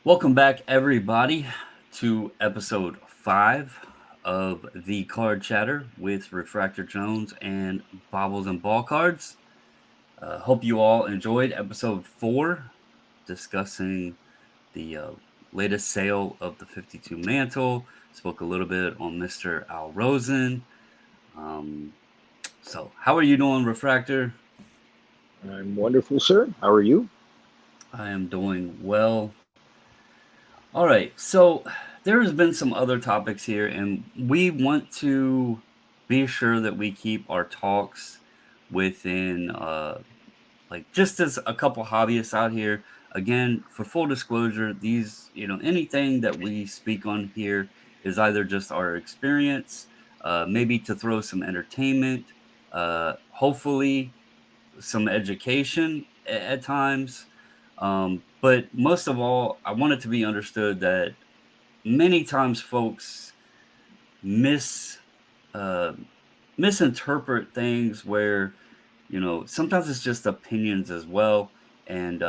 Welcome back, everybody, to episode 5 of the Card Chatter with Refractor Jones and Bobbles and Ball Cards. Hope you all enjoyed episode 4, discussing the latest sale of the 52 mantle. Spoke a little bit on Mr. Al Rosen. Um, how are you doing, Refractor? I'm wonderful, sir. How are you? I am doing well. All right. So there has been some other topics here, and we want to be sure that we keep our talks within, like, just as a couple hobbyists out here. Again, for full disclosure, anything that we speak on here is either just our experience, maybe to throw some entertainment, hopefully some education at times. But most of all, I want it to be understood that many times folks mis uh, misinterpret things where sometimes it's just opinions as well, and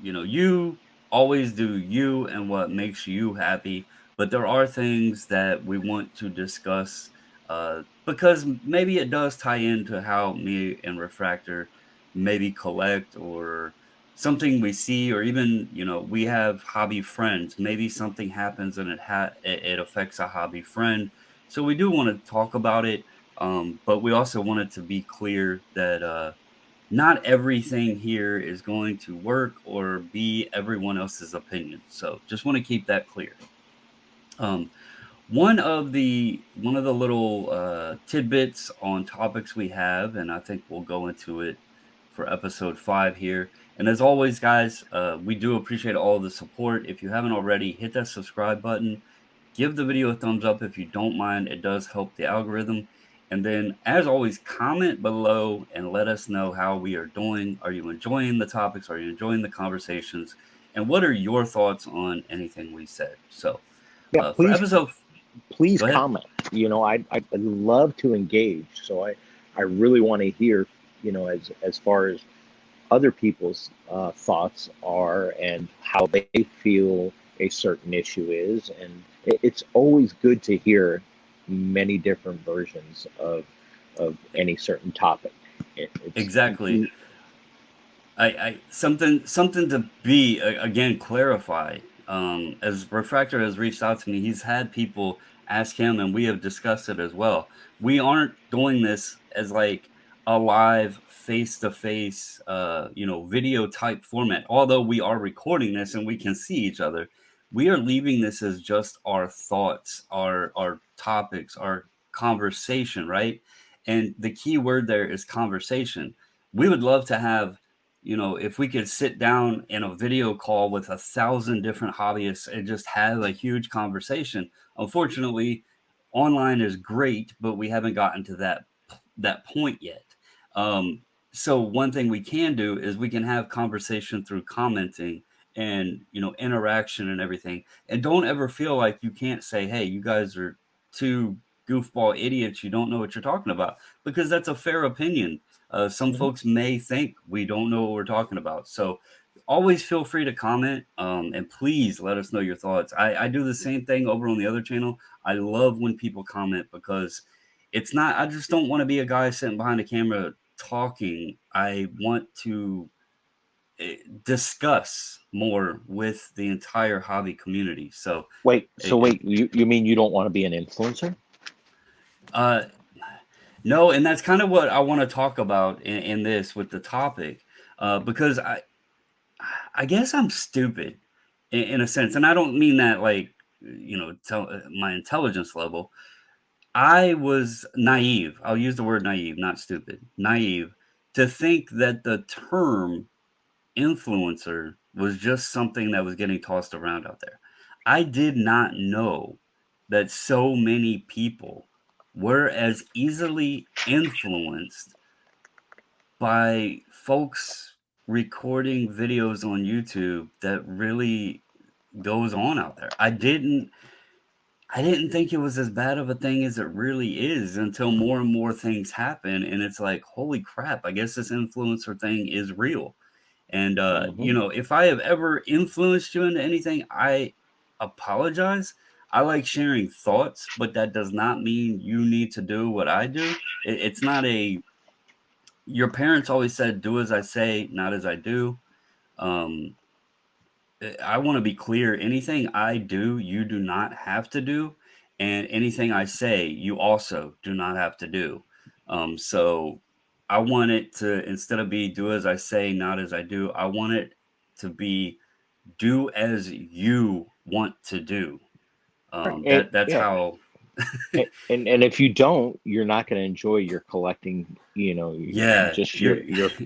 you always do you and what makes you happy, but there are things that we want to discuss because maybe it does tie into how me and Refractor maybe collect, or something we see, or even we have hobby friends. Maybe something happens and it affects a hobby friend, so we do want to talk about it. But we also want it to be clear that not everything here is going to work or be everyone else's opinion. So just want to keep that clear. Um, one of the little tidbits on topics we have, and I think we'll go into it for episode 5 here. And as always, guys, we do appreciate all the support. If you haven't already, hit that subscribe button. Give the video a thumbs up if you don't mind. It does help the algorithm. And then, as always, comment below and let us know how we are doing. Are you enjoying the topics? Are you enjoying the conversations? And what are your thoughts on anything we said? So, Yeah, for episode, please go ahead. comment. I'd love to engage. I really want to hear, as far as other people's thoughts are and how they feel a certain issue is, and it's always good to hear many different versions of any certain topic. It's Exactly. I something to be again clarify. As Refractor has reached out to me, he's had people ask him, and we have discussed it as well. We aren't doing this as like a live face to face, video type format. Although we are recording this and we can see each other, we are leaving this as just our thoughts, our topics, our conversation, right? And the key word there is conversation. We would love to have, if we could sit down in a video call with 1,000 different hobbyists and just have a huge conversation. Unfortunately, online is great, but we haven't gotten to that point yet. Um, so one thing we can do is we can have conversation through commenting and interaction and everything. And don't ever feel like you can't say, "Hey, you guys are two goofball idiots. You don't know what you're talking about," because that's a fair opinion. Some Mhm. folks may think we don't know what we're talking about. So always feel free to comment, and please let us know your thoughts. I do the same thing over on the other channel. I love when people comment because it's not, I just don't want to be a guy sitting behind a camera talking. I want to discuss more with the entire hobby community. So, it, wait, you mean you don't want to be an influencer? uh, no, and that's kind of what I want to talk about in this with the topic, because I guess I'm stupid in a sense, and I don't mean that like tell my intelligence level. I was naive. I'll use the word naive, not stupid. Naive to think that the term influencer was just something that was getting tossed around out there. I did not know that so many people were as easily influenced by folks recording videos on YouTube that really goes on out there. I didn't think it was as bad of a thing as it really is until more and more things happen, and it's like, holy crap, I guess this influencer thing is real. And Hmm. if I have ever influenced you into anything, I apologize. I like sharing thoughts, but that does not mean you need to do what I do. It's not a your parents always said, "Do as I say, not as I do." Um, I want to be clear. Anything I do, you do not have to do, and anything I say, you also do not have to do. So I want it to instead of be do as I say, not as I do. I want it to be do as you want to do. Right. That's Yeah. how. And if you don't, you're not going to enjoy your collecting. Yeah, Just you're.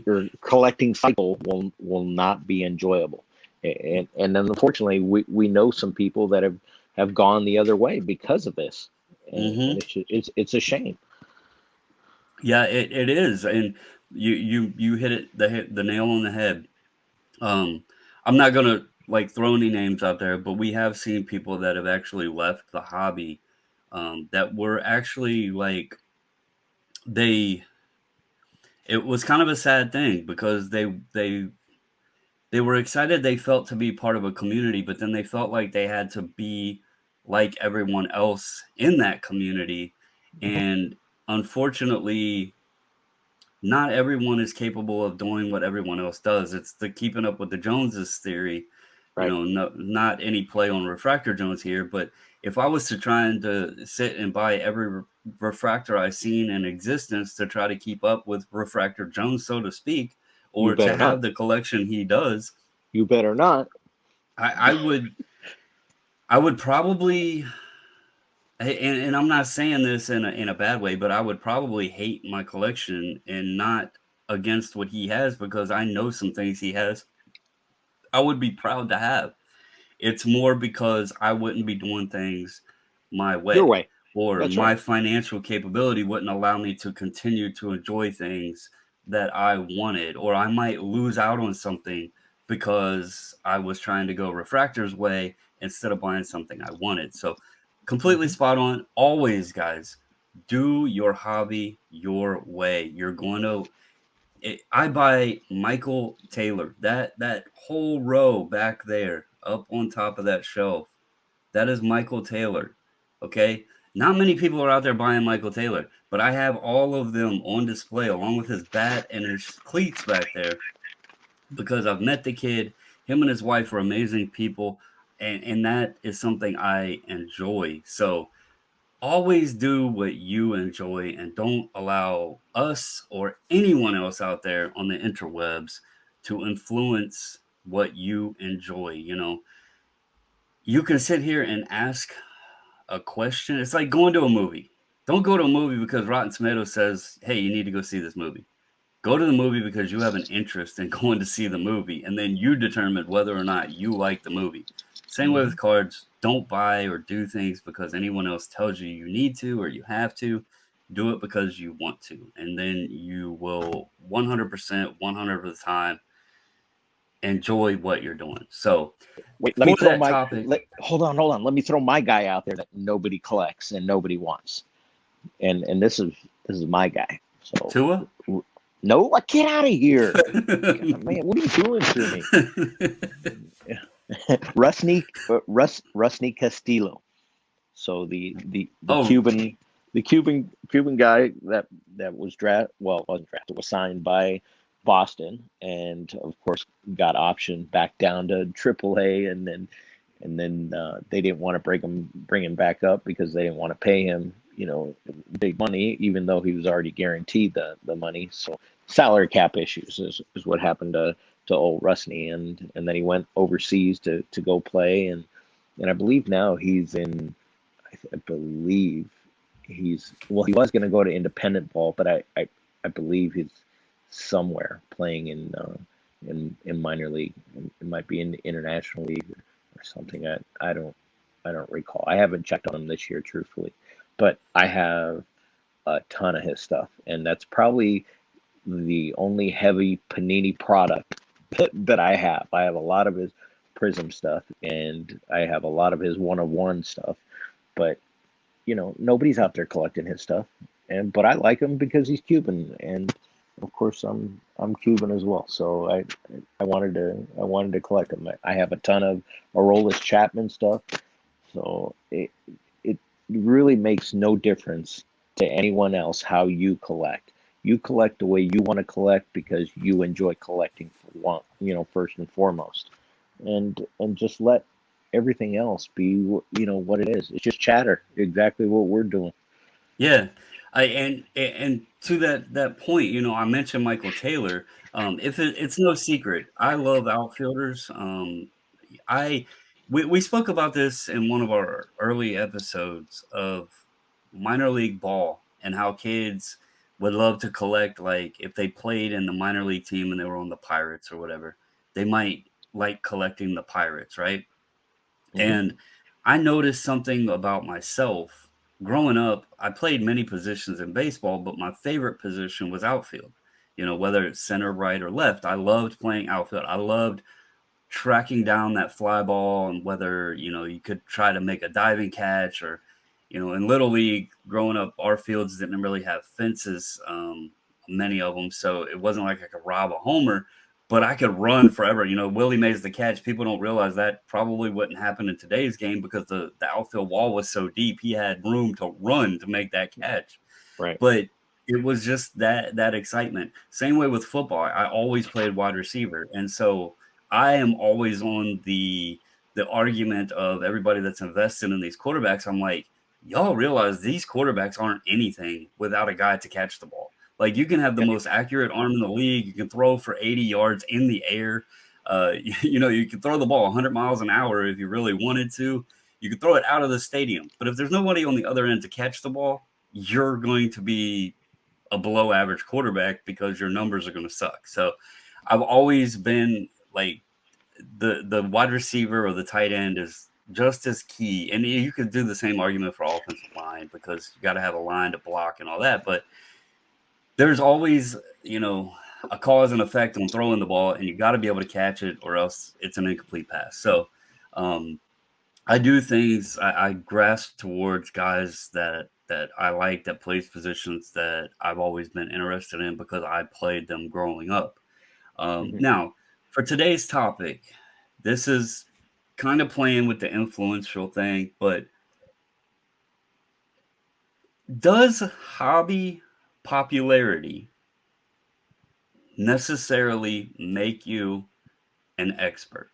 your collecting cycle will not be enjoyable. And then unfortunately, we know some people that have gone the other way because of this, and Hmm. it's a shame. Yeah, it is, and you hit the nail on the head. Um, I'm not gonna like throw any names out there, but we have seen people that have actually left the hobby, that were actually like they. It was kind of a sad thing because they were excited. They felt to be part of a community, but then they felt like they had to be like everyone else in that community, and unfortunately not everyone is capable of doing what everyone else does. It's the keeping up with the Joneses theory. Right. No, not any play on Refractor Jones here, but if I was to try and to sit and buy every refractor I've seen in existence to try to keep up with Refractor Jones, so to speak, You or to better not. have the collection he does, You better not. I would probably, and I'm not saying this in a bad way, but I would probably hate my collection and not against what he has because I know some things he has I would be proud to have. It's more because I wouldn't be doing things my Your way, way. or That's right. my financial capability wouldn't allow me to continue to enjoy things that I wanted, or I might lose out on something because I was trying to go Refractor's way instead of buying something I wanted. So, completely Hmm. spot on. Always, guys, do your hobby your way. You're going to I buy Michael Taylor. That whole row back there, up on top of that shelf, that is Michael Taylor. Okay, not many people are out there buying Michael Taylor, but I have all of them on display along with his bat and his cleats back there because I've met the kid. Him and his wife are amazing people, and that is something I enjoy. So always do what you enjoy and don't allow us or anyone else out there on the interwebs to influence what you enjoy. You can sit here and ask a question. It's like going to a movie. Don't go to a movie because Rotten Tomatoes says, hey, you need to go see this movie. Go to the movie because you have an interest in going to see the movie, and then you determine whether or not you like the movie. Same way with Hmm. cards. Don't buy or do things because anyone else tells you you need to or you have to. Do it because you want to, and then you will 100%, 100 of the time enjoy what you're doing. So, Wait, let me for throw that my topic, hold on. Let me throw my guy out there that nobody collects and nobody wants. And this is my guy. So Tua. no, get out of here. God, man, what are you doing to me? Rusney Castillo. So the Oh, Cuban guy that was wasn't drafted, was signed by Boston, and of course got optioned back down to AAA, and then they didn't want to bring him back up because they didn't want to pay him, big money, even though he was already guaranteed the money. So salary cap issues is what happened to old Rusney, and then he went overseas to go play, and I believe now he's in. I believe he was going to go to independent ball, but I believe he's somewhere playing in minor league. It might be in the international league or something. I don't recall. I haven't checked on him this year, truthfully, but I have a ton of his stuff, and that's probably the only heavy Panini product that I have. I have a lot of his Prism stuff, and I have a lot of his 101 stuff, but nobody's out there collecting his stuff, but I like him because he's Cuban, and of course, I'm Cuban as well, so I wanted to collect them. I have a ton of Arolas Chapman stuff, so it really makes no difference to anyone else how you collect. You collect the way you want to collect because you enjoy collecting for one, first and foremost, and just let everything else be, what it is. It's just chatter, exactly what we're doing. Yeah, and to that point, I mentioned Michael Taylor. If it's no secret, I love outfielders. I we spoke about this in one of our early episodes of minor league ball and how kids would love to collect, like if they played in the minor league team and they were on the Pirates or whatever, they might like collecting the Pirates, right? Hmm. And I noticed something about myself. Growing up, I played many positions in baseball, but my favorite position was outfield. Whether it's center, right, or left, I loved playing outfield. I loved tracking down that fly ball and whether, you could try to make a diving catch or, in little league growing up, our fields didn't really have fences, many of them. So it wasn't like I could rob a homer, but I could run forever. Willie Mays the catch. People don't realize that probably wouldn't happen in today's game because the outfield wall was so deep. He had room to run to make that catch. Right. But it was just that excitement. Same way with football. I always played wide receiver, and so I am always on the argument of everybody that's invested in these quarterbacks. I'm like, y'all realize these quarterbacks aren't anything without a guy to catch the ball. Like you can have the Yeah. most accurate arm in the league. You can throw for 80 yards in the air. You can throw the ball 100 miles an hour if you really wanted to. You could throw it out of the stadium. But if there's nobody on the other end to catch the ball, you're going to be a below average quarterback because your numbers are going to suck. So I've always been like the wide receiver or the tight end is just as key. And you could do the same argument for offensive line because you got to have a line to block and all that. But there's always, a cause and effect on throwing the ball, and you got to be able to catch it or else it's an incomplete pass. So um, I do things. I grasp towards guys that I like that plays positions that I've always been interested in because I played them growing up. Hmm. Now, for today's topic, this is kind of playing with the influential thing, but does hobby popularity necessarily make you an expert?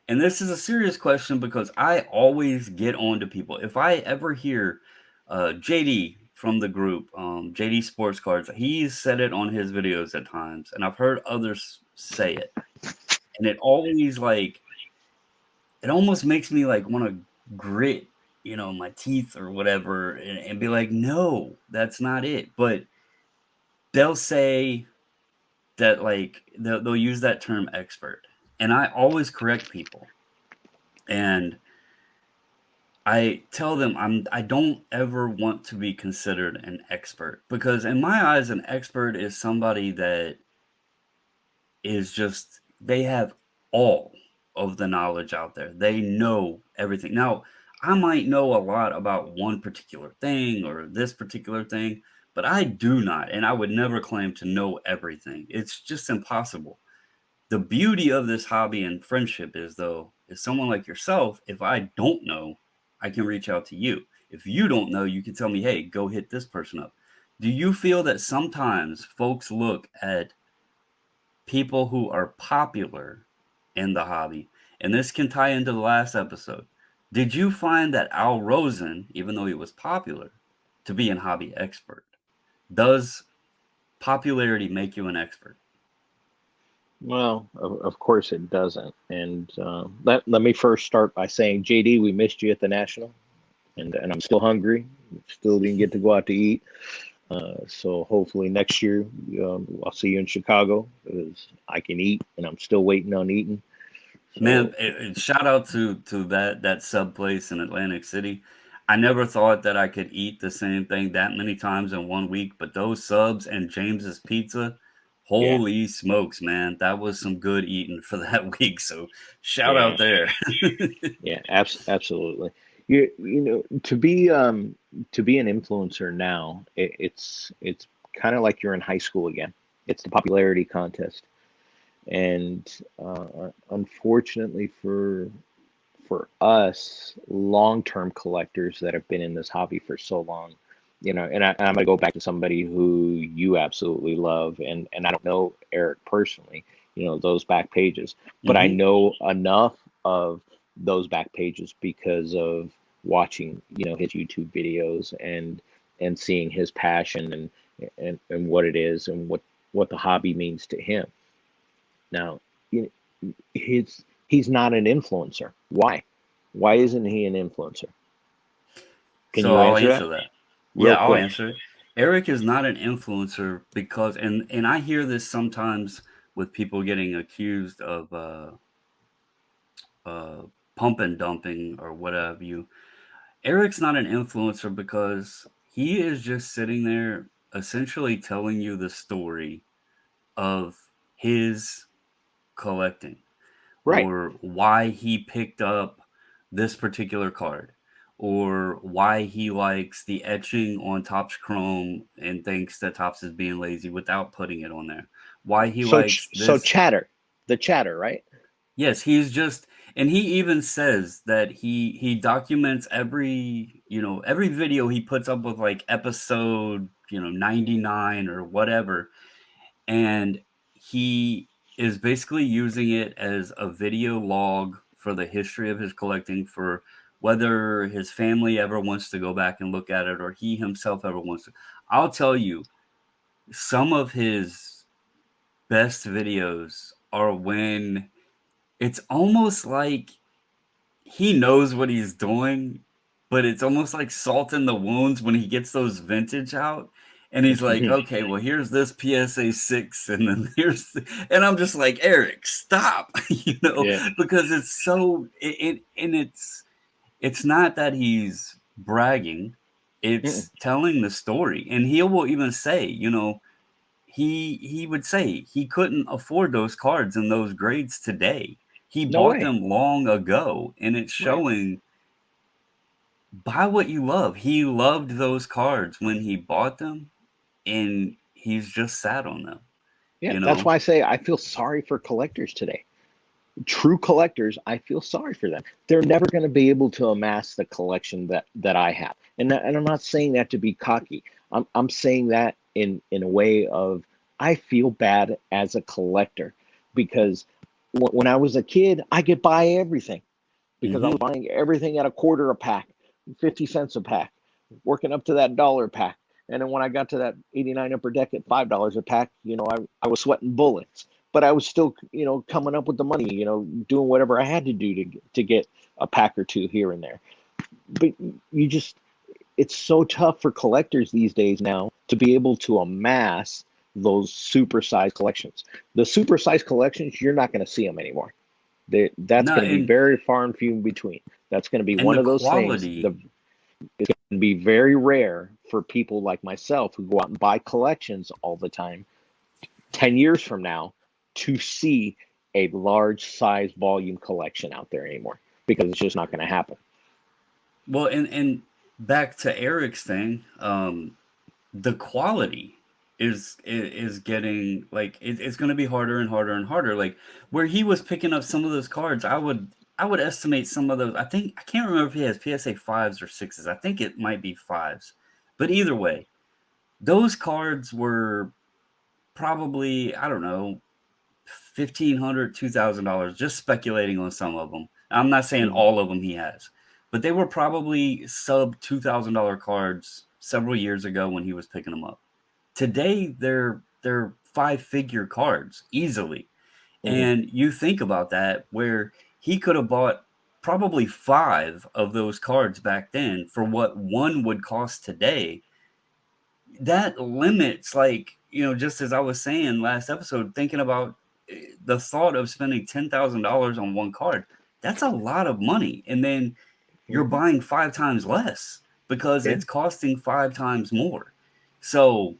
And this is a serious question because I always get on to people. If I ever hear JD from the group, JD Sports Cards, he's said it on his videos at times, and I've heard others say it. And it almost makes me like want to grit, my teeth or whatever and be like, no, that's not it. But they'll say that like they'll use that term expert. And I always correct people. And I tell them I don't ever want to be considered an expert because in my eyes, an expert is somebody that is just they have all of the knowledge out there. They know everything. Now, I might know a lot about one particular thing or this particular thing, but I do not, and I would never claim to know everything. It's just impossible. The beauty of this hobby and friendship is though, is someone like yourself, if I don't know, I can reach out to you. If you don't know, you can tell me, hey, go hit this person up. Do you feel that sometimes folks look at people who are popular in the hobby? And this can tie into the last episode. Did you find that Al Rosen, even though he was popular, to be an hobby expert? Does popularity make you an expert? Well, of course it doesn't. And let me first start by saying, JD, we missed you at the National, and I'm still hungry. Still didn't get to go out to eat. So hopefully next year I'll see you in Chicago because I can eat, and I'm still waiting on eating. Man, So shout out to that sub place in Atlantic City. I never thought that I could eat the same thing that many times in one week, but those subs and James's Pizza, yeah, holy smokes, man, that was some good eating for that week. So shout yeah, out there. yeah, absolutely. To be an influencer now, it's kind of like you're in high school again. It's the popularity contest. And unfortunately for us long-term collectors that have been in this hobby for so long, and I'm going to go back to somebody who you absolutely love, and I don't know Eric personally, those back pages, but I Hmm. know enough of those back pages because of watching, his YouTube videos and seeing his passion and what it is and what the hobby means to him. Now, he's not an influencer. Why? Why isn't he an influencer? Can So you I'll answer that answer that. real Yeah, I'll quick? answer it. Eric is not an influencer because, and I hear this sometimes with people getting accused of uh, pump and dumping or whatever you. Eric's not an influencer because he is just sitting there essentially telling you the story of his collecting, Right. or why he picked up this particular card, or why he likes the etching on Topps Chrome and thinks that Topps is being lazy without putting it on there. Why he So likes so this. chatter, the chatter, right? Yes, he's just, and he even says that he documents every video he puts up with, like episode 99 or whatever, and he is basically using it as a video log for the history of his collecting, for whether his family ever wants to go back and look at it or he himself ever wants to. I'll tell you, some of his best videos are when it's almost like he knows what he's doing, but it's almost like salt in the wounds when he gets those vintage out. And he's like, okay, well, here's this PSA 6, and then and I'm just like, Eric, stop, Yeah. because it's so, and it's not that he's bragging, Mm-mm. it's telling the story. And he will even say, he would say he couldn't afford those cards and those grades today. He No bought way. them long ago, and it's Right. showing. Buy what you love. He loved those cards when he bought them, and he's just sat on them, Yeah. you That's know? why I say I feel sorry for collectors today. True collectors, I feel sorry for them. They're never going to be able to amass the collection that I have. And I'm not saying that to be cocky. I'm saying that in a way of I feel bad as a collector because when I was a kid, I could buy everything because I was Mhm. buying everything at a quarter a pack, 50 cents a pack, working up to that dollar pack. And then when I got to that 89 upper deck at $5 a pack, I was sweating bullets, but I was still, coming up with the money, doing whatever I had to do to get a pack or two here and there. But you just, it's so tough for collectors these days now to be able to amass those supersized collections. The supersized collections, you're not going to see them anymore. That's No, going to be very far and few in between. That's going to be and one the of those things. quality. It's going to be very rare for people like myself who go out and buy collections all the time 10 years from now to see a large size volume collection out there anymore because it's just not going to happen. Well, and back to Eric's thing, the quality is getting, like, it's going to be harder and harder and harder. Like, where he was picking up some of those cards, I would estimate some of those. I can't remember if he has PSA fives or sixes. I think it might be fives, but either way, those cards were probably, I don't know, 1,500, $2,000, just speculating on some of them. I'm not saying Mm-hmm. all of them he has, but they were probably sub $2,000 cards several years ago when he was picking them up. Today they're five-figure cards easily. Mm-hmm. And you think about that, where he could have bought probably five of those cards back then for what one would cost today. That limits, like, just as I was saying last episode, thinking about the thought of spending $10,000 on one card. That's a lot of money, and then you're Mm-hmm. buying five times less because Yeah. it's costing five times more. So,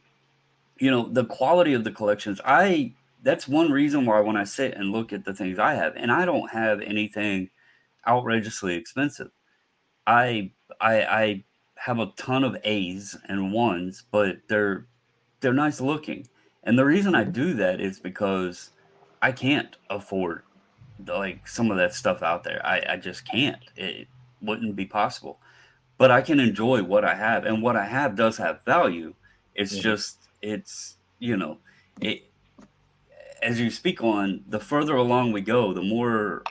the quality of the collections, I that's one reason why when I sit and look at the things I have, and I don't have anything outrageously expensive. I have a ton of A's and ones, but they're nice looking. And the reason I Hmm. do that is because I can't afford like some of that stuff out there. I just can't. It wouldn't be possible. But I can enjoy what I have, and what I have does have value. It's Hmm. just it as you speak on, the further along we go, the more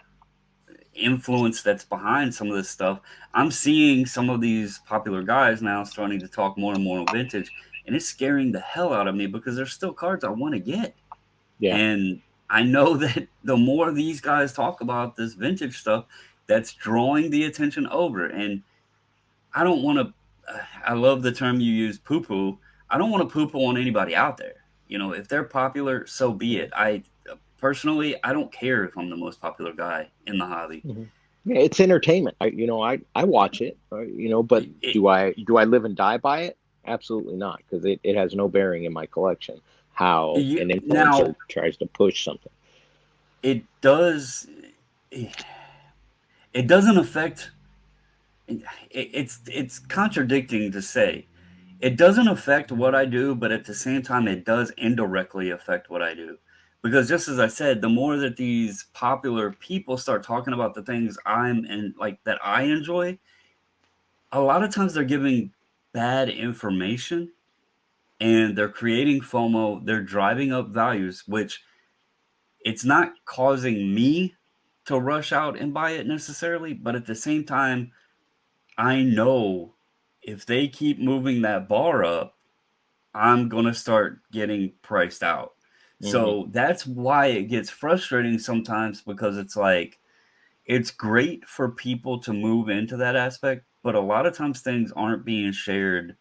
influence that's behind some of this stuff. I'm seeing some of these popular guys now starting to talk more and more on vintage, and it's scaring the hell out of me because there's still cards I want to get. Yeah. And I know that the more these guys talk about this vintage stuff, that's drawing the attention over. And I don't want to, I love the term you use, poo poo. I don't want to poo poo on anybody out there. If they're popular, so be it. Personally, I don't care if I'm the most popular guy in the hobby. Hmm. Yeah, it's entertainment. I watch it, but It, it, do I live and die by it? Absolutely not, because it has no bearing in my collection how an now, influencer tries to push something. it does, it doesn't affect, it's contradicting to say it doesn't affect what I do, but at the same time, it does indirectly affect what I do. Because just as I said, the more that these popular people start talking about the things I'm in, like that I enjoy, a lot of times they're giving bad information and they're creating FOMO. They're driving up values, which it's not causing me to rush out and buy it necessarily. But at the same time, I know if they keep moving that bar up, I'm gonna start getting priced out. Hmm. So that's why it gets frustrating sometimes because it's like it's great for people to move into that aspect, but a lot of times things aren't being shared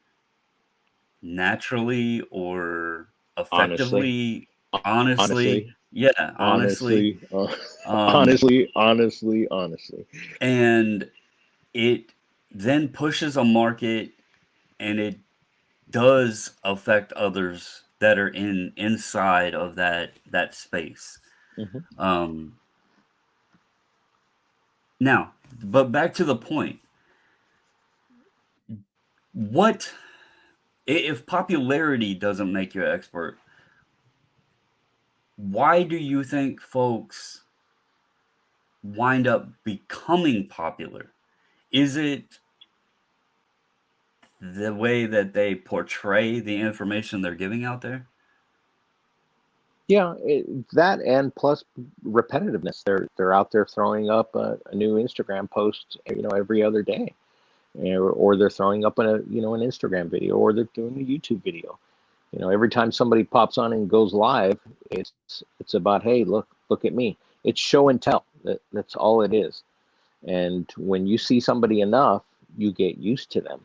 naturally or Honestly, effectively, honestly. honestly, Yeah, honestly. honestly, Um, honestly. and it then pushes a market and it does affect others that are inside of that space. Hmm. Um, Now, but back to the point. What if popularity doesn't make you an expert? Why do you think folks wind up becoming popular? Is it the way that they portray the information they're giving out there? Yeah, that and plus repetitiveness. They're out there throwing up a new Instagram post, every other day, or they're throwing up an Instagram video, or they're doing a YouTube video. Every time somebody pops on and goes live, it's about, hey, look at me. It's show and tell. That's all it is. And when you see somebody enough, you get used to them,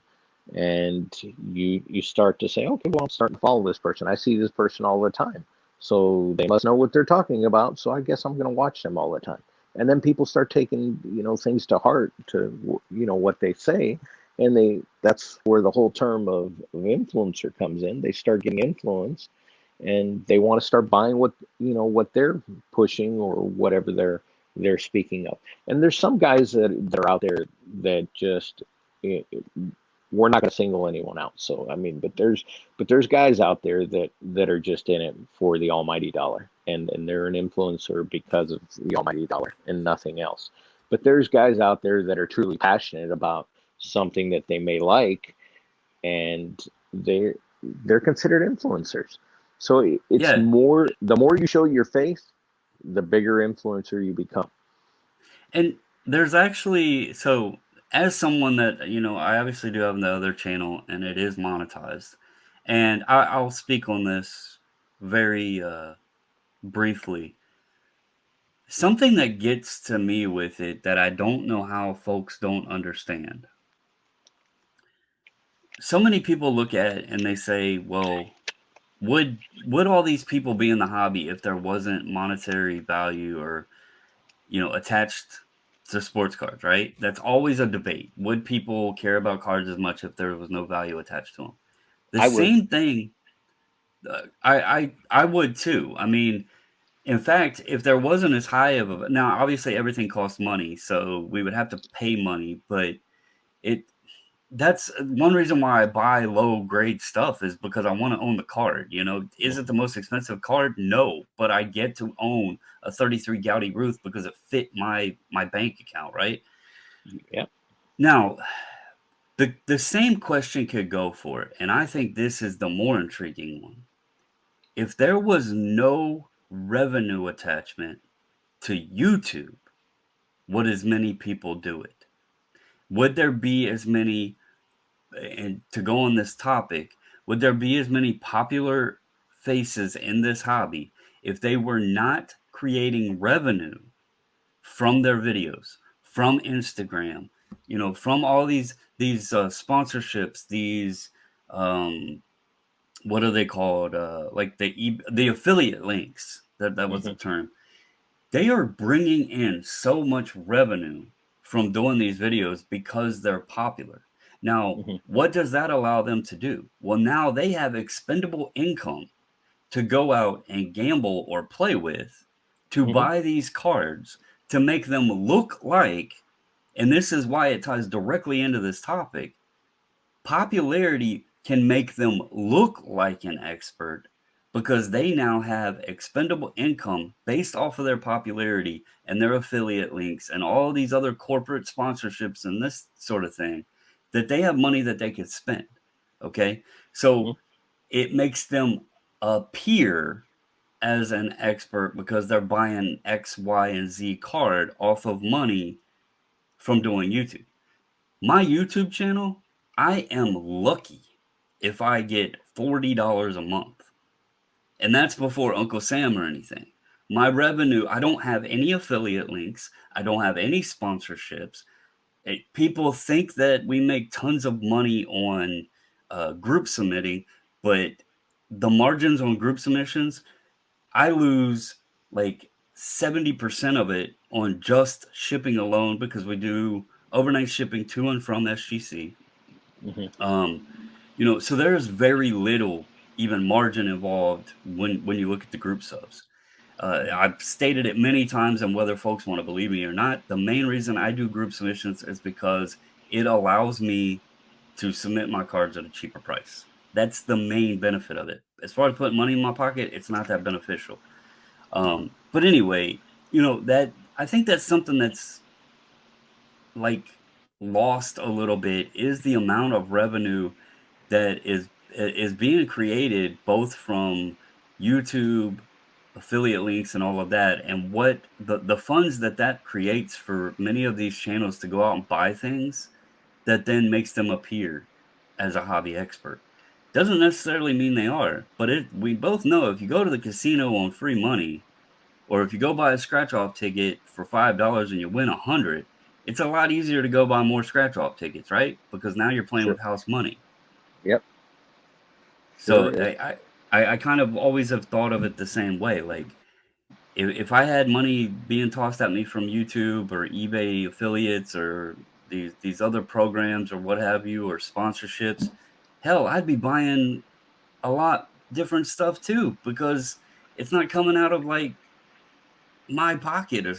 and you start to say, okay, well, I'm starting to follow this person. I see this person all the time, so they must know what they're talking about. So I guess I'm going to watch them all the time. And then people start taking things to heart, to what they say, and that's where the whole term of influencer comes in. They start getting influence, and they want to start buying what they're pushing, or whatever they're speaking of. And there's some guys that are out there that just, eh, we're not going to single anyone out. So I mean, but there's guys out there that are just in it for the almighty dollar, and they're an influencer because of the almighty dollar and nothing else. But there's guys out there that are truly passionate about something that they may like, and they're considered influencers. So it's Yeah, more, the more you show your face, the bigger influencer you become. and there's actually so as someone that I obviously do have the other channel and it is monetized, and I'll speak on this very briefly. Something that gets to me with it that I don't know how folks don't understand. So many people look at it and they say, "Well, would all these people be in the hobby if there wasn't monetary value or, attached to sports cards?" Right? That's always a debate. Would people care about cards as much if there was no value attached to them? The I would. same thing. I would too. I mean, in fact, if there wasn't as high of a now, obviously everything costs money, so we would have to pay money, but it that's one reason why I buy low grade stuff is because I want to own the card. You know, is it the most expensive card? No, but I get to own a 33 Gaudi Ruth because it fit my bank account, right? Yeah. Now, the same question could go for it, and I think this is the more intriguing one. If there was no revenue attachment to YouTube, would as many people do it? Would there be as many, and to go on this topic, would there be as many popular faces in this hobby if they were not creating revenue from their videos, from Instagram, you know, from all these sponsorships, these what are they called? Like the affiliate links. That was the Hmm. term. They are bringing in so much revenue from doing these videos because they're popular. Now, Hmm. what does that allow them to do? Well, now they have expendable income to go out and gamble or play with to Hmm. buy these cards to make them look like, and this is why it ties directly into this topic, popularity can make them look like an expert because they now have expendable income based off of their popularity and their affiliate links and all these other corporate sponsorships and this sort of thing, that they have money that they could spend. Okay. Hmm. So it makes them appear as an expert because they're buying X, Y, and Z card off of money from doing YouTube. My YouTube channel, I am lucky if I get $40 a month. And that's before Uncle Sam or anything. My revenue, I don't have any affiliate links. I don't have any sponsorships. People think that we make tons of money on group submitting, but the margins on group submissions, I lose like 70% of it on just shipping alone because we do overnight shipping to and from SGC. Hmm. Um, you know, so there's very little even margin involved when you look at the group subs. Hmm. I've stated it many times, and whether folks want to believe me or not, the main reason I do group submissions is because it allows me to submit my cards at a cheaper price. That's the main benefit of it. As far as putting money in my pocket, it's not that beneficial. But anyway, you know, that I think that's something that's like lost a little bit is the amount of revenue that is being created both from YouTube, affiliate links, and all of that, and what the funds that that creates for many of these channels to go out and buy things that then makes them appear as a hobby expert. Doesn't necessarily mean they are, but we both know if you go to the casino on free money, or if you go buy a scratch off ticket for $5 and you win 100, it's a lot easier to go buy more scratch off tickets, right? Because now you're playing Sure. with house money. Yep. So Sure is. I kind of always have thought of it the same way. Like if I had money being tossed at me from YouTube or eBay affiliates or these other programs or what have you or sponsorships, hell, I'd be buying a lot different stuff too because it's not coming out of like my pocket or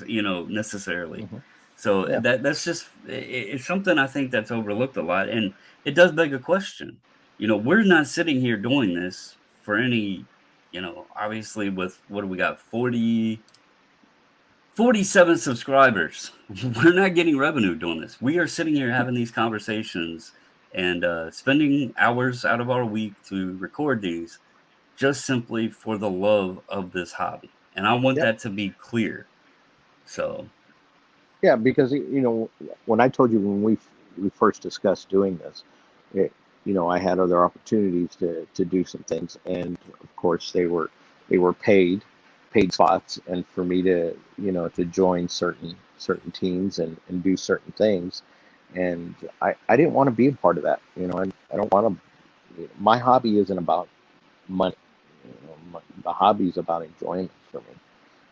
necessarily. Hmm. So Yeah. that's just it's something I think that's overlooked a lot, and it does beg a question. You know, we're not sitting here doing this for any, obviously with what do we got, 47 subscribers. We're not getting revenue doing this. We are sitting here having these conversations and spending hours out of our week to record these just simply for the love of this hobby. And I want Yep. that to be clear. So, Yeah, because when I told you when we first discussed doing this, it, I had other opportunities to do some things, and of course they were paid spots, and for me to to join certain teams and do certain things, and I didn't want to be a part of that. I don't want to. My hobby isn't about money. The hobby is about enjoyment for me.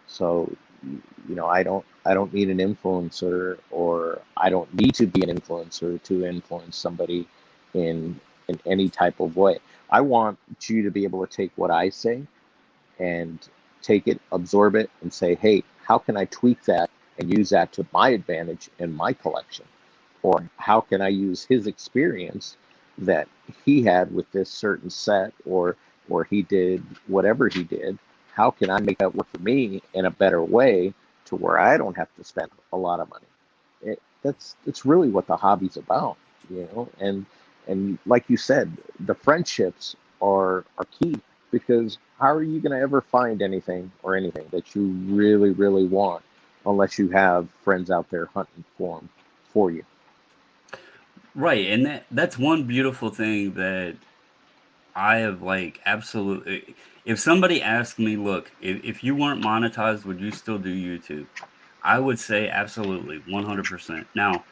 So, I don't need an influencer, or I don't need to be an influencer to influence somebody in any type of way. I want you to be able to take what I say and take it, absorb it, and say, hey, how can I tweak that and use that to my advantage in my collection? or how can I use his experience that he had with this certain set, or he did whatever he did. How can I make that work for me in a better way to where I don't have to spend a lot of money? It's really what the hobby's about, you know. And like you said, the friendships are key, because how are you going to ever find anything that you really want unless you have friends out there hunting for you? Right, and that's one beautiful thing that I have, like, absolutely if somebody asked me, "Look, if you weren't monetized, would you still do YouTube?" I would say absolutely, 100%. Now,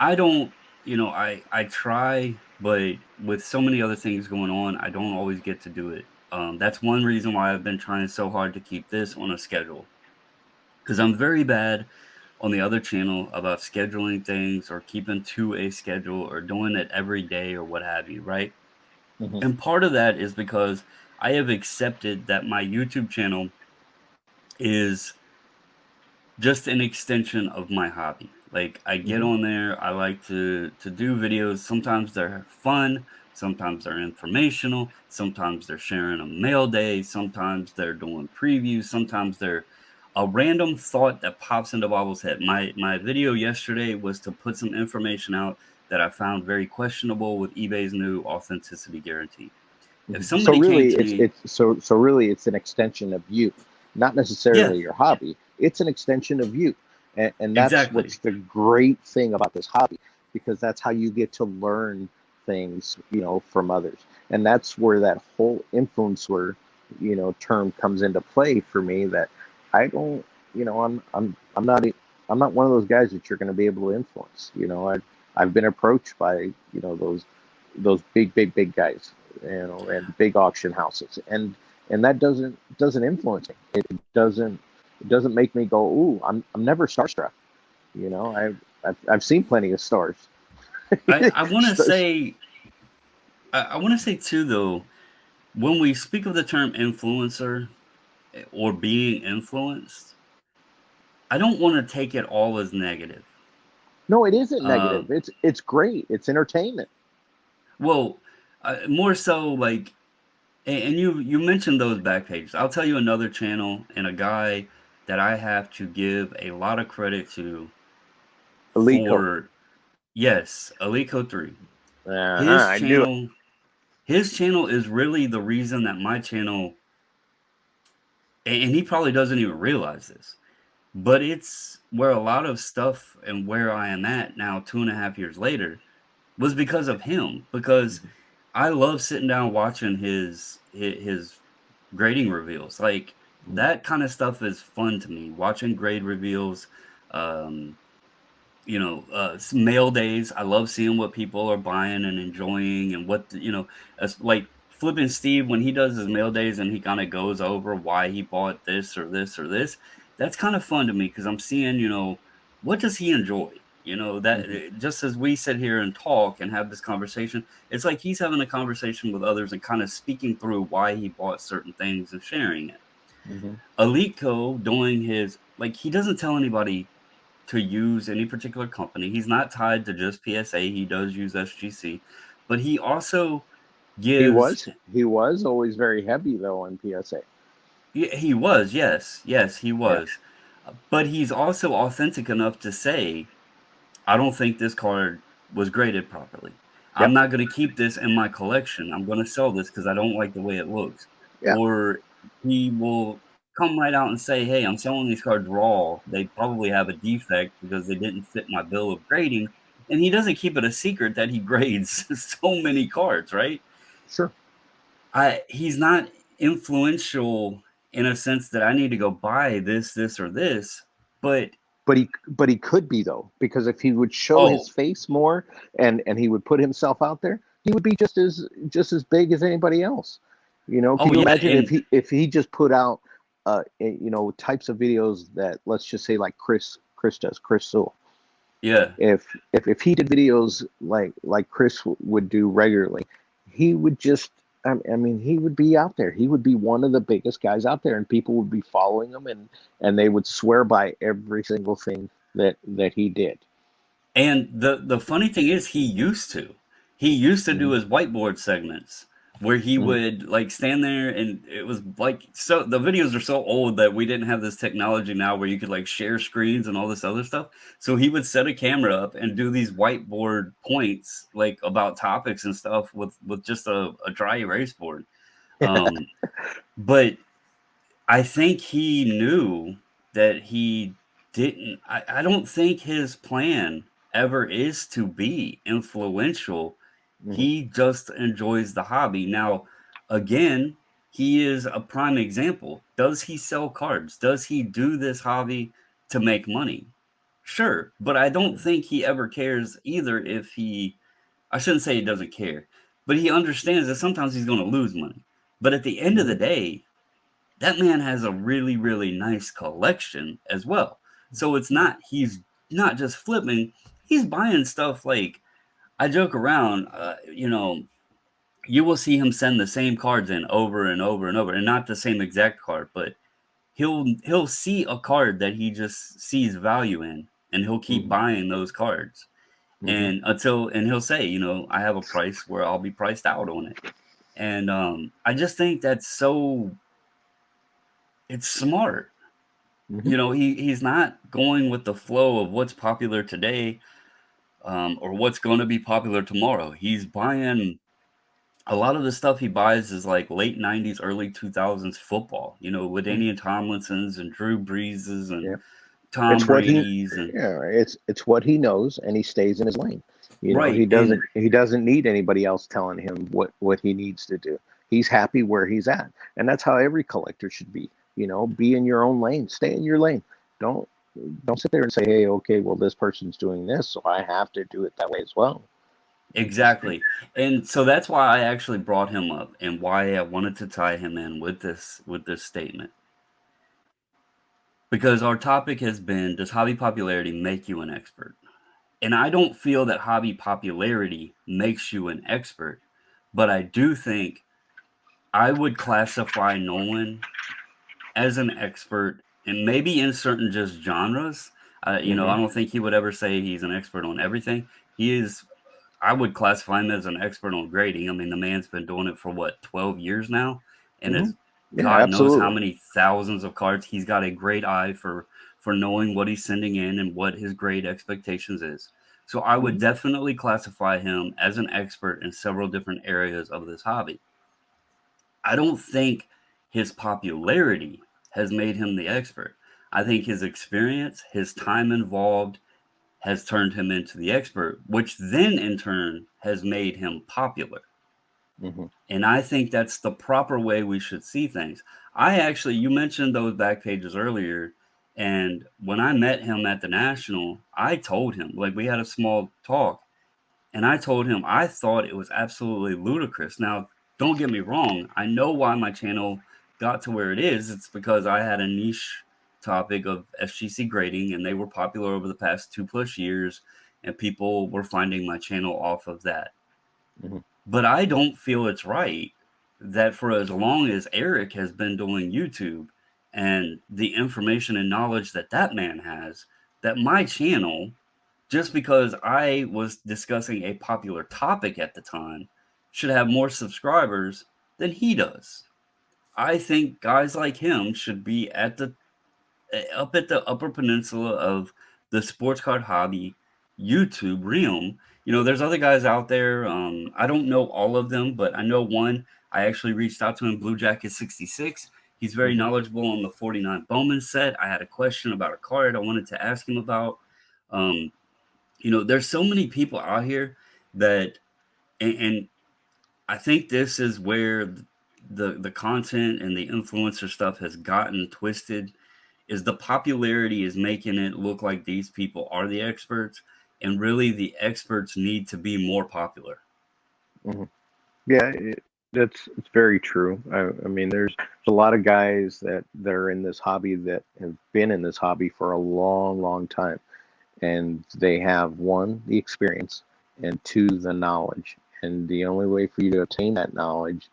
I don't I try, but with so many other things going on, I don't always get to do it. That's one reason why I've been trying so hard to keep this on a schedule, because 'cause I'm very bad on the other channel about scheduling things or keeping to a schedule or doing it every day or what have you, right? Hmm. And part of that is because I have accepted that my YouTube channel is just an extension of my hobby. Like, I get Hmm. on there, I like to do videos. Sometimes they're fun, sometimes they're informational, sometimes they're sharing a mail day, sometimes they're doing previews, sometimes they're a random thought that pops into Bobble's head. My video yesterday was to put some information out that I found very questionable with eBay's new authenticity guarantee. If So somebody came really, to me. so really, it's an extension of you, not Yeah, necessarily your hobby. It's an extension of you, and that's exactly. what's the great thing about this hobby, because that's how you get to learn things, from others, and that's where that whole influencer, term comes into play for me. That I don't, I'm not I'm not one of those guys that you're going to be able to influence. I've been approached by those big guys, and big auction houses, and that doesn't influence me. It doesn't make me go, ooh, I'm never starstruck. I've seen plenty of stars. I want to Stars. say I want to say too, though, when we speak of the term influencer or being influenced, I don't want to take it all as negative. No, it isn't negative. Um, It's great. It's entertainment. well, more so like, and you mentioned those back pages. I'll tell you another channel and a guy that I have to give a lot of credit to Alico. for, yes, Alico 3. Uh-huh, His I knew it. channel, his channel is really the reason that my channel, and he probably doesn't even realize this, but it's where a lot of stuff and where I am at now 2.5 years later was because of him, because I love sitting down watching his grading reveals. Like, that kind of stuff is fun to me, watching grade reveals, um, mail days. I love seeing what people are buying and enjoying, and as like flipping Steve when he does his mail days and he kind of goes over why he bought this or this or this. That's kind of fun to me because I'm seeing, what does he enjoy? Hmm. Just as we sit here and talk and have this conversation, it's like he's having a conversation with others and kind of speaking through why he bought certain things and sharing it. Hmm. Eliteco doing his, like, he doesn't tell anybody to use any particular company. He's not tied to just PSA. He does use SGC, but he also He gives. was he was always very heavy though on PSA. Yeah, he was, yes, yes, he Yeah. was, but he's also authentic enough to say, I don't think this card was graded properly. I'm Yep. not going to keep this in my collection. I'm going to sell this because I don't like the way it looks. Yeah. Or he will come right out and say, hey, I'm selling these cards raw. They probably have a defect because they didn't fit my bill of grading. And he doesn't keep it a secret that he grades so many cards, right? Sure. He's not influential in a sense that I need to go buy this, or this, but But he could be though, because if he would show his oh, face more, and he would put himself out there, he would be just as big as anybody else. Can oh you yeah, imagine if and he just put out types of videos that, let's just say, like Chris does, Chris Sewell. yeah. If he did videos like Chris would do regularly, he would just, I mean, he would be out there. He would be one of the biggest guys out there, and people would be following him, and they would swear by every single thing that he did. And the funny thing is, he used to do Hmm. his whiteboard segments where he Hmm. would like stand there, and it was like, so the videos are so old that we didn't have this technology now where you could like share screens and all this other stuff. So he would set a camera up and do these whiteboard points like about topics and stuff with just a dry erase board. Um, but I think he knew that he didn't. I don't think his plan ever is to be influential. Hmm. He just enjoys the hobby. Now, again, he is a prime example. Does he sell cards? Does he do this hobby to make money? Sure, but I don't think he ever cares either if he, I shouldn't say he doesn't care, but he understands that sometimes he's going to lose money. But at the end of the Hmm. day, that man has a really, really nice collection as well. So it's not, he's not just flipping, he's buying stuff like, I joke around, you will see him send the same cards in over and over and over, and not the same exact card, but he'll see a card that he just sees value in, and he'll keep Hmm. buying those cards. Hmm. And he'll say, I have a price where I'll be priced out on it. And I just think that's so, it's smart. Hmm. He's not going with the flow of what's popular today, or what's going to be popular tomorrow. He's buying a lot of the stuff he buys is like late '90s, early 2000s football. With Daniel Tomlinsons and Drew Breeses and Yeah. Tom It's what he, Brady's and yeah, it's what he knows, and he stays in his lane. right. He doesn't need anybody else telling him what he needs to do. He's happy where he's at, and that's how every collector should be. Be in your own lane, stay in your lane. Don't don't sit there and say, hey, okay, well, this person's doing this, so I have to do it that way as well. Just Exactly. And so that's why I actually brought him up, and why I wanted to tie him in with this statement. Because our topic has been, does hobby popularity make you an expert? And I don't feel that hobby popularity makes you an expert, but I do think I would classify Nolan as an expert, and maybe in certain just genres. I hmm. don't think he would ever say he's an expert on everything. He is, I would classify him as an expert on grading. I mean, the man's been doing it for what, 12 years now, and Hmm. as Yeah, God knows how absolutely. many thousands of cards. He's got a great eye for knowing what he's sending in and what his grade expectations is. So I would Hmm. definitely classify him as an expert in several different areas of this hobby. I don't think his popularity has made him the expert. I think his experience, his time involved, has turned him into the expert, which then in turn has made him popular. Hmm. And I think that's the proper way we should see things. You mentioned those back pages earlier. And when I met him at the National, I told him, like, we had a small talk, and I told him I thought it was absolutely ludicrous. Now, don't get me wrong. I know why my channel got to where it is. It's because I had a niche topic of SGC grading, and they were popular over the past 2+ years, and people were finding my channel off of that. Hmm. But I don't feel it's right that for as long as Eric has been doing YouTube, and the information and knowledge that that man has, that my channel, just because I was discussing a popular topic at the time, should have more subscribers than he does. I think guys like him should be up at the Upper Peninsula of the sports card hobby YouTube realm. There's other guys out there. I don't know all of them, but I know one. I actually reached out to him, Blue Jacket 66. He's very Hmm. knowledgeable on the 49 Bowman set. I had a question about a card I wanted to ask him about. Um, there's so many people out here that, and I think this is where the content and the influencer stuff has gotten twisted, is the popularity is making it look like these people are the experts, and really the experts need to be more popular. Hmm. Yeah, it's very true. I mean, there's a lot of guys that are in this hobby that have been in this hobby for a long, long time, and they have one, the experience, and two, the knowledge. And the only way for you to attain that knowledge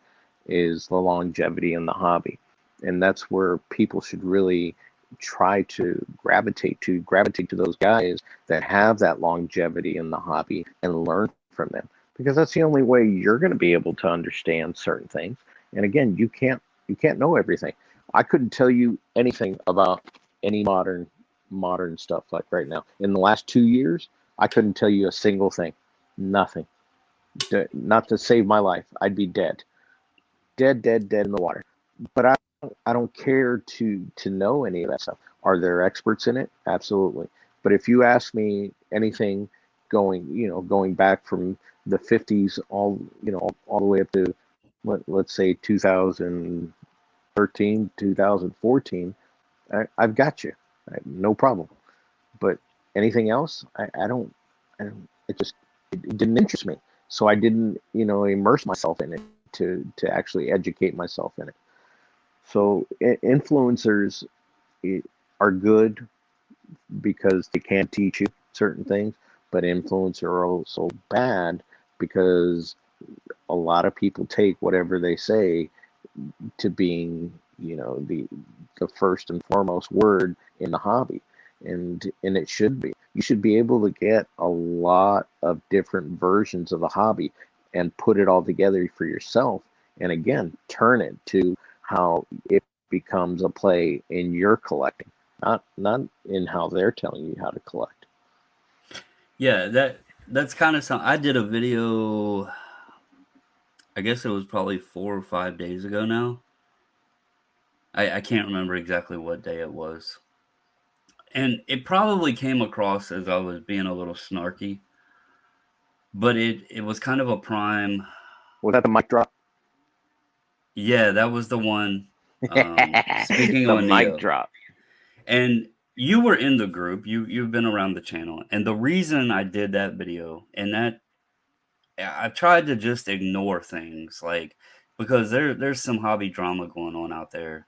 is the longevity in the hobby, and that's where people should really try to gravitate to those guys that have that longevity in the hobby and learn from them, because that's the only way you're going to be able to understand certain things. And again, you can't know everything. I couldn't tell you anything about any modern stuff like right now. In the last 2 years, I couldn't tell you a single thing. Nothing. Not to save my life. I'd be dead. Dead, dead, dead in the water. But I don't care to know any of that stuff. Are there experts in it? Absolutely. But if you ask me anything going back from the 50s all the way up to let's say 2013, 2014, I've got you. No problem. But anything else, I don't, it didn't interest me. So I didn't, immerse myself in it to actually educate myself in it. So influencers are good because they can teach you certain things, but influencers are also bad because a lot of people take whatever they say to being, the first and foremost word in the hobby. And it should be. You should be able to get a lot of different versions of the hobby and put it all together for yourself. And again, turn it to how it becomes a play in your collecting, not in how they're telling you how to collect. Yeah, that's kind of something. I did a video. I guess it was probably 4 or 5 days ago now. I can't remember exactly what day it was, and it probably came across as I was being a little snarky, but it was kind of a prime. Was that the mic drop? Yeah, that was the one. Speaking The on mic Neo, drop. and you were in the group. You've been around the channel, and the reason I did that video, and that I tried to just ignore things like because there's some hobby drama going on out there.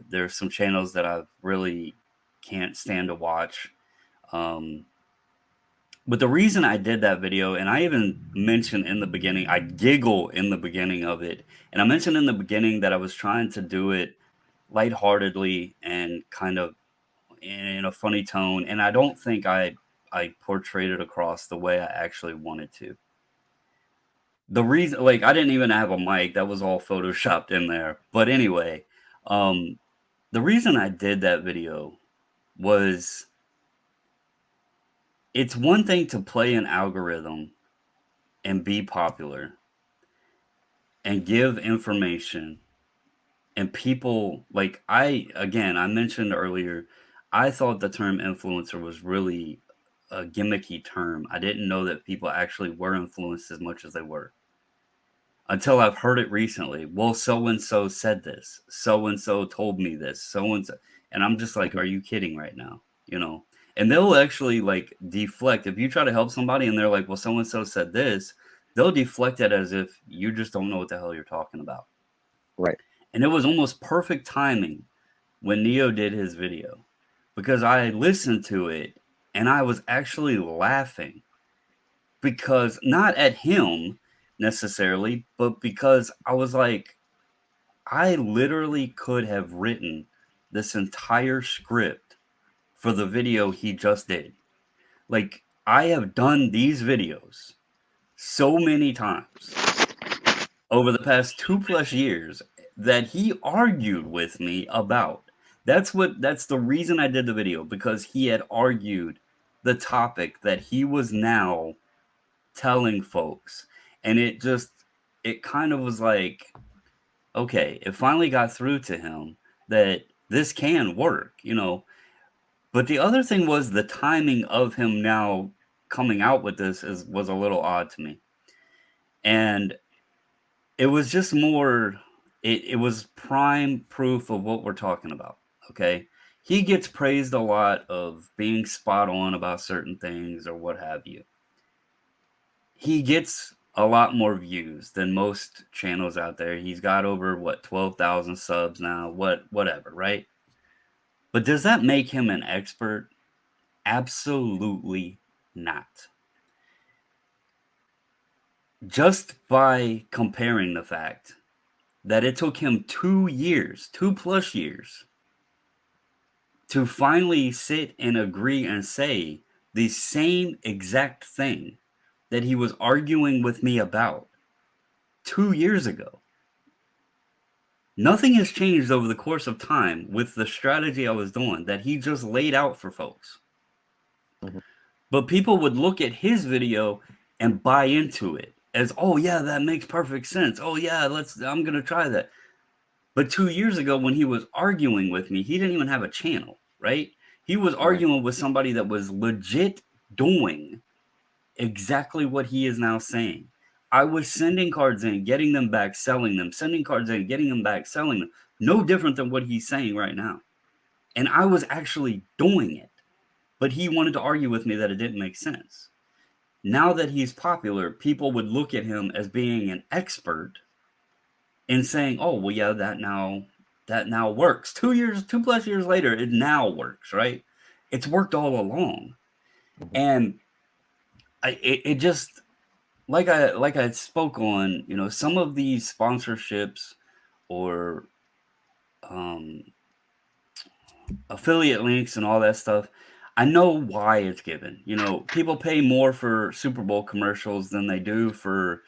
There's some channels that I really can't stand to watch. Um, but the reason I did that video, and I even mentioned in the beginning, I giggle in the beginning of it, and I mentioned in the beginning that I was trying to do it lightheartedly and kind of in a funny tone, and I don't think I portrayed it across the way I actually wanted to. The reason, like, I didn't even have a mic, that was all photoshopped in there. But anyway, um, the reason I did that video was it's one thing to play an algorithm and be popular and give information and people like I mentioned earlier, I thought the term influencer was really a gimmicky term. I didn't know that people actually were influenced as much as they were until I've heard it recently. Well, so and so said this. So and so told me this. So and so, and I'm just like, Mhm. are you kidding right now? You know? And they'll actually like deflect if you try to help somebody and they're like, well, so and so said this. They'll deflect it as if you just don't know what the hell you're talking about. Right. And it was almost perfect timing when Neo did his video because I listened to it and I was actually laughing because not at him necessarily, but because I was like, I literally could have written this entire script for the video he just did. Like, I have done these videos so many times over the past 2 plus years that he argued with me about. That's the reason I did the video because he had argued the topic that he was now telling folks. And it kind of was like, okay, it finally got through to him that this can work, you know. But the other thing was the timing of him now coming out with this was a little odd to me. And it was just more it was prime proof of what we're talking about. Okay. He gets praised a lot of being spot on about certain things or what have you. He gets a lot more views than most channels out there. He's got over what 12,000 subs now, whatever, right? But does that make him an expert? Absolutely not. Just by comparing the fact that it took him 2 years, 2 plus years to finally sit and agree and say the same exact thing that he was arguing with me about 2 years ago. Nothing has changed over the course of time with the strategy I was doing that he just laid out for folks. Mhm. But people would look at his video and buy into it as, oh yeah, that makes perfect sense. Oh yeah, I'm gonna try that. But 2 years ago, when he was arguing with me, he didn't even have a channel, right? He was Right. arguing with somebody that was legit doing exactly what he is now saying. I was sending cards in, getting them back, selling them, sending cards in, getting them back, selling them. No different than what he's saying right now. And I was actually doing it. But he wanted to argue with me that it didn't make sense. Now that he's popular, people would look at him as being an expert and saying, "Oh, well, yeah, that now works." 2 years, 2+ years later, it now works, right? It's worked all along, Mhm. and it just like I spoke on, some of these sponsorships or um, affiliate links and all that stuff. I know why it's given. People pay more for Super Bowl commercials than they do for,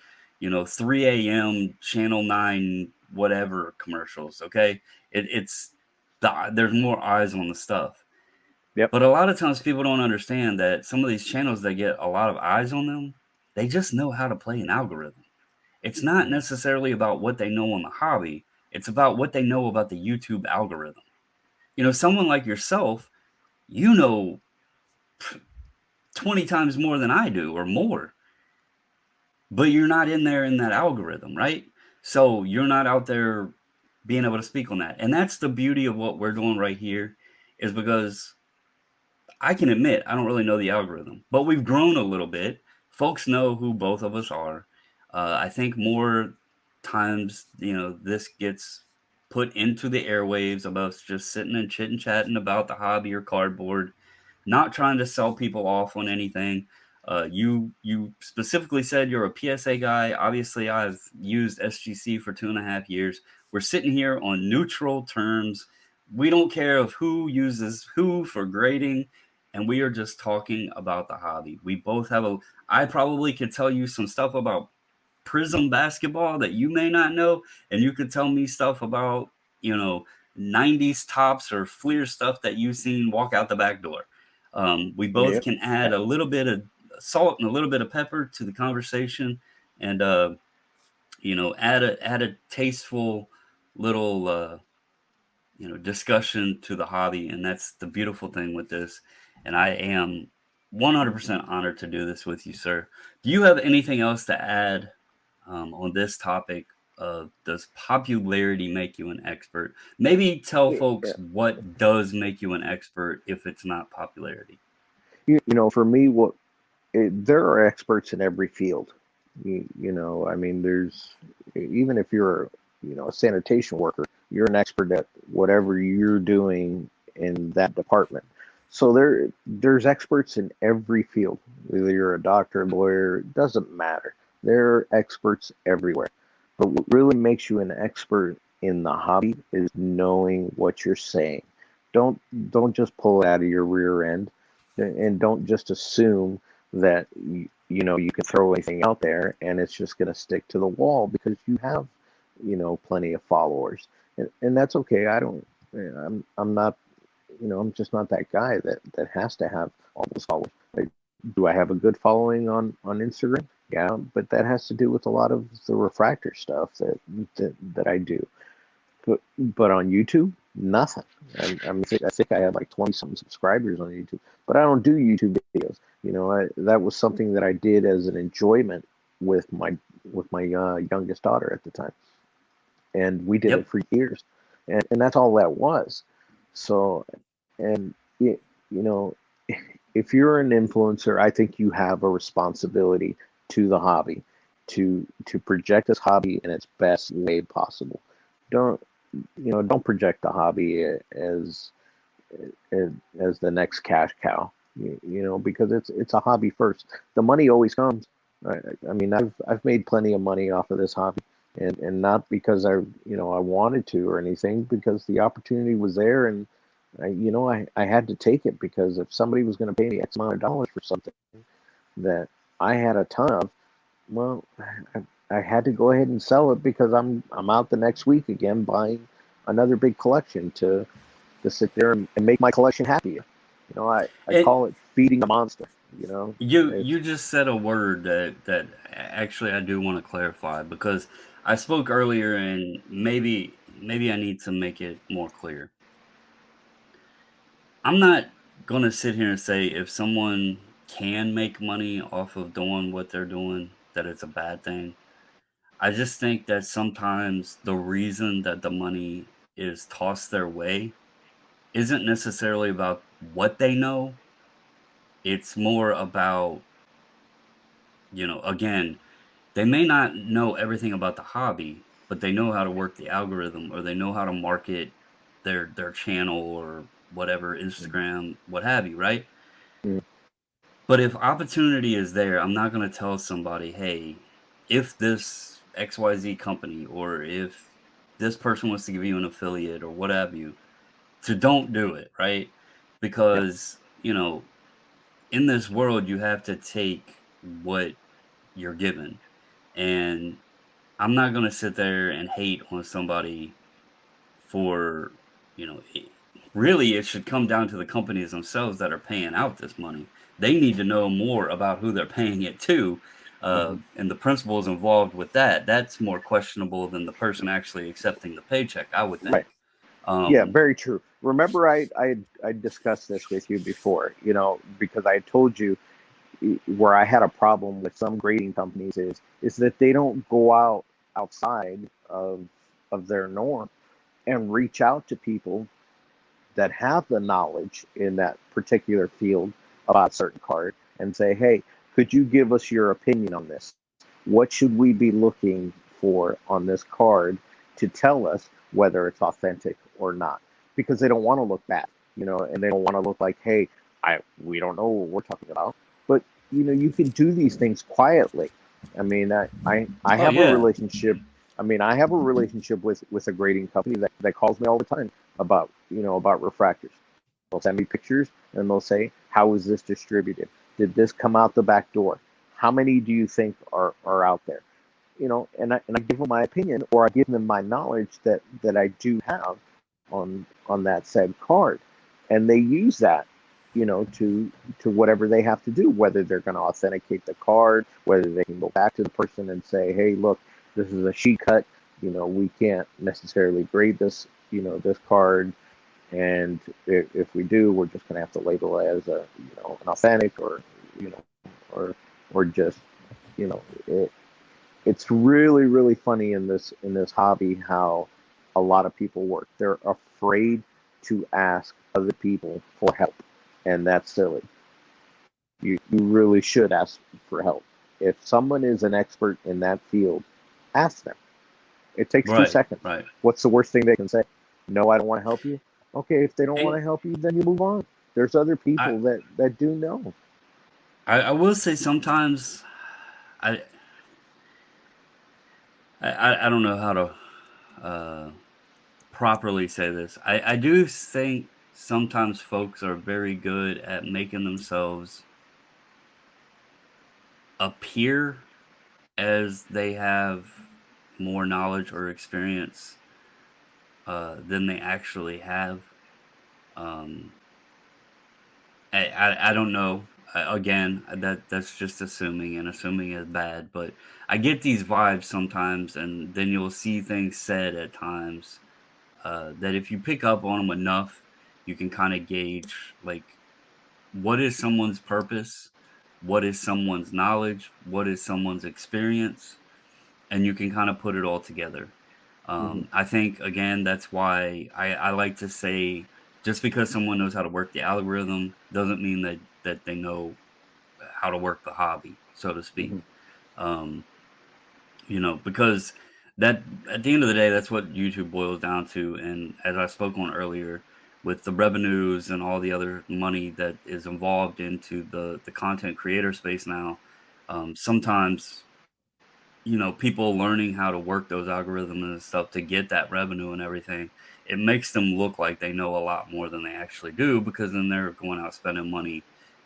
3 a.m. Channel 9 whatever commercials. Okay, there's more eyes on the stuff. Yep. But a lot of times people don't understand that some of these channels that get a lot of eyes on them, they just know how to play an algorithm. It's not Mhm. necessarily about what they know on the hobby. It's about what they know about the YouTube algorithm. Someone like yourself, you know 20 times more than I do or more, but you're not in there in that algorithm, right? So you're not out there being able to speak on that. And that's the beauty of what we're doing right here is because I can admit I don't really know the algorithm, but we've grown a little bit. Folks know who both of us are. I think more times, this gets put into the airwaves of us just sitting and chit and chatting about the hobby or cardboard, not trying to sell people off on anything. You specifically said you're a PSA guy. Obviously, I've used SGC for 2.5 years. We're sitting here on neutral terms. We don't care of who uses who for grading, and we are just talking about the hobby. We both have I probably could tell you some stuff about Prism basketball that you may not know, and you could tell me stuff about, you know, 90s tops or Fleer stuff that you've seen walk out the back door. We both Yep. can add a little bit of salt and a little bit of pepper to the conversation, and add a tasteful little discussion to the hobby, and that's the beautiful thing with this. And I am 100% honored to do this with you, sir. Do you have anything else to add on this topic of does popularity make you an expert? Maybe tell Yeah. folks what does make you an expert if it's not popularity. For me, there are experts in every field. I mean, even if you're, a sanitation worker, you're an expert at whatever you're doing in that department. So there's experts in every field. Whether you're a doctor, lawyer, it doesn't matter. There are experts everywhere. But what really makes you an expert in the hobby is knowing what you're saying. Don't don't just pull it out of your rear end, and don't just assume that you can throw anything out there and it's just going to stick to the wall because you have plenty of followers, and that's okay. I'm not, I'm just not that guy that has to have all those followers. Like, do I have a good following on Instagram? Yeah, but that has to do with a lot of the refractor stuff that I do. But on YouTube, nothing. I think I have like 20 something subscribers on YouTube, but I don't do YouTube videos. That was something that I did as an enjoyment with my youngest daughter at the time, and we did it Yep. for years, and that's all that was. So, and you know, if you're an influencer, I think you have a responsibility to the hobby to project this hobby in its best way possible. Don't don't project the hobby as the next cash cow. Because it's a hobby first. The money always comes. I, I mean, I've made plenty of money off of this hobby, and not because I wanted to or anything, because the opportunity was there, and I had to take it because if somebody was going to pay me X amount of dollars for something that I had a ton of, well, I had to go ahead and sell it because I'm out the next week again buying another big collection to sit there and make my collection happier. I And call it feeding the monster. You know, you it's just said a word that actually I do want to clarify, because I spoke earlier and maybe I need to make it more clear. I'm not going to sit here and say if someone can make money off of doing what they're doing that it's a bad thing. I just think that sometimes the reason that the money is tossed their way isn't necessarily about what they know. It's more about, again, they may not know everything about the hobby, but they know how to work the algorithm, or they know how to market their channel or whatever, Instagram, what have you, right? mm, But if opportunity is there, I'm not going to tell somebody, hey, if this XYZ company, or if this person wants to give you an affiliate or what have you, to don't do it, right? yeah, Because, in this world, you have to take what you're given. And I'm not going to sit there and hate on somebody for, really, it should come down to the companies themselves that are paying out this money. They need to know more about who they're paying it to, mhm, and the principles involved with that. That's more questionable than the person actually accepting the paycheck, I would right. think. Yeah, Um, very true. Remember, I discussed this with you before. Because I told you where I had a problem with some grading companies is that they don't go outside of their norm and reach out to people that have the knowledge in that particular field about a certain card and say, hey, could you give us your opinion on this? What should we be looking for on this card to tell us whether it's authentic or not? Because they don't want to look bad, and they don't want to look like, hey, we don't know what we're talking about. But you can do these things quietly. I mean, I oh have a yeah, relationship. I mean, I have a relationship with a grading company that calls me all the time about refractors. They'll send me pictures and they'll say, how is this distributed? Did this come out the back door? How many do you think are out there? And I give them my opinion, or I give them my knowledge that I do have on that said card, and they use that, to whatever they have to do, whether they're going to authenticate the card, whether they can go back to the person and say, hey, look, this is a sheet cut. We can't necessarily grade this card, and if we do, we're just going to have to label it as an authentic, or you know or just it's really really funny in this hobby how a lot of people work. They're afraid to ask other people for help, and that's silly. You really should ask for help. If someone is an expert in that field, ask them. It takes two right, seconds. right. What's the worst thing they can say? No, I don't want to help you. Okay, if they don't want And to help you, then you move on. There's other I, people that do know. I will say sometimes I, I don't know how to properly say this. I do think sometimes folks are very good at making themselves appear as they have more knowledge or experience than they actually have. Um, I don't know. Again, that's just assuming, and assuming is bad. But I get these vibes sometimes, and then you'll see things said at times that if you pick up on them enough, you can kind of gauge, like, what is someone's purpose, what is someone's knowledge, what is someone's experience, and you can kind of put it all together. Hmm. I think, again, that's why I like to say, just because someone knows how to work the algorithm doesn't mean that they know how to work the hobby, so to Hmm. speak. Um, because that, at the end of the day, that's what YouTube boils down to. And as I spoke on earlier, with the revenues and all the other money that is involved into the content creator space now, sometimes, people learning how to work those algorithms and stuff to get that revenue and everything, it makes them look like they know a lot more than they actually do, because then they're going out spending money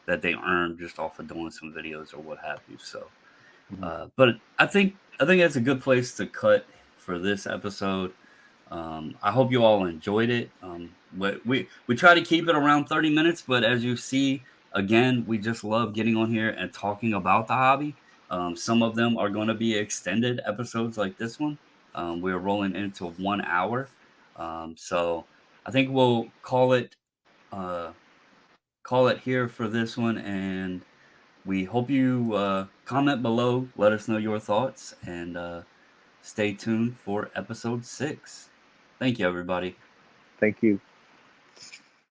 that they earned just off of doing some videos or what have you. So, Mhm. but I think that's a good place to cut for this episode. I hope you all enjoyed it. We try to keep it around 30 minutes, but as you see, again, we just love getting on here and talking about the hobby. Some of them are going to be extended episodes like this one. We're rolling into 1 hour, so I think we'll uh, call it here for this one, and we hope you comment below, let us know your thoughts, and stay tuned for episode 6. Thank you, everybody. Thank you.